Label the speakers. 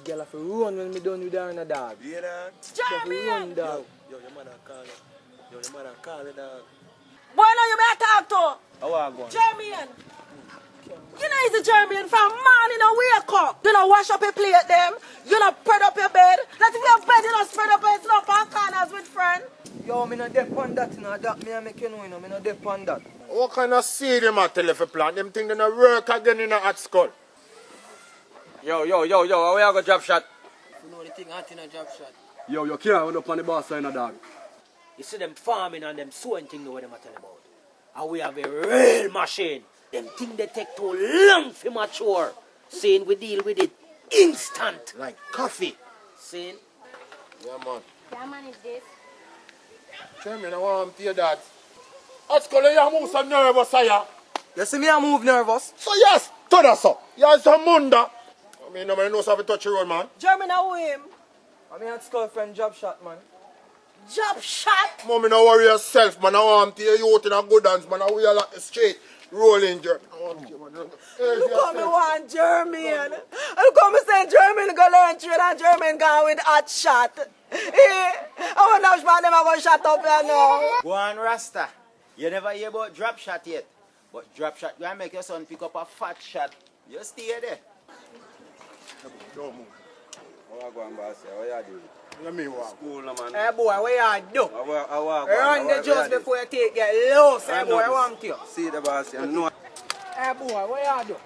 Speaker 1: girl have to run when me done with her and a dog.
Speaker 2: Yeah, dog.
Speaker 3: Jamaican!
Speaker 1: Dog.
Speaker 2: Yo, your mother call it. Yo, your mother call it, dog.
Speaker 3: Boy, now you better talk to.
Speaker 2: How are you going?
Speaker 3: Jamaican! You know he's a Jamaican from morning and wake up. You know wash up your plate them. You know spread up your bed. Let if your bed you know spread up and up on corners with friend.
Speaker 1: Yo, me no dep on that, you know. That me a make you know, you know. Me no dep on that.
Speaker 4: What kind of seed them a tell if you plant? Them think they no work again in a hot skull.
Speaker 2: Yo, how we are going to drop shot?
Speaker 1: You know the thing hot in a job shot.
Speaker 5: Yo, you can't run up on the boss sign, dog.
Speaker 6: You see them farming and them sowing thing, know what them are telling about. And we have a real machine. Them thing they take too long for mature. Saying we deal with it instant.
Speaker 4: Like coffee.
Speaker 6: Saying,
Speaker 4: Yeah, man.
Speaker 7: Yeah, man, is this?
Speaker 4: Chairman, I want to hear that. Hot skull, you move so nervous, sire.
Speaker 1: You see me I move nervous?
Speaker 4: So yes, to that, so. Yes, a munda. I mean, nobody knows how to touch your road, man.
Speaker 3: German now him.
Speaker 1: I mean, hot skull friend job shot, man.
Speaker 3: Job shot.
Speaker 4: Mommy, no worry yourself, man. I want to hear you out in a good dance, man. I will like the straight rolling jerk. I want to hear, man.
Speaker 3: Look how me want German. Look how me say German go learn trade and German gone with hot shot. I want to know them I go shot up here now.
Speaker 8: Go on, Rasta. You never hear about drop shot yet. But drop shot, you make your son pick up a fat shot. You stay there.
Speaker 4: Don't move.
Speaker 2: How are you going, boss? How are you doing?
Speaker 4: Let me walk.
Speaker 2: Cool, man.
Speaker 3: Hey boy, what you do?
Speaker 2: How are you
Speaker 3: Run the juice before you take get loose. Hey boy, I want you.
Speaker 2: See the boss, you know.
Speaker 3: Hey boy, what you do?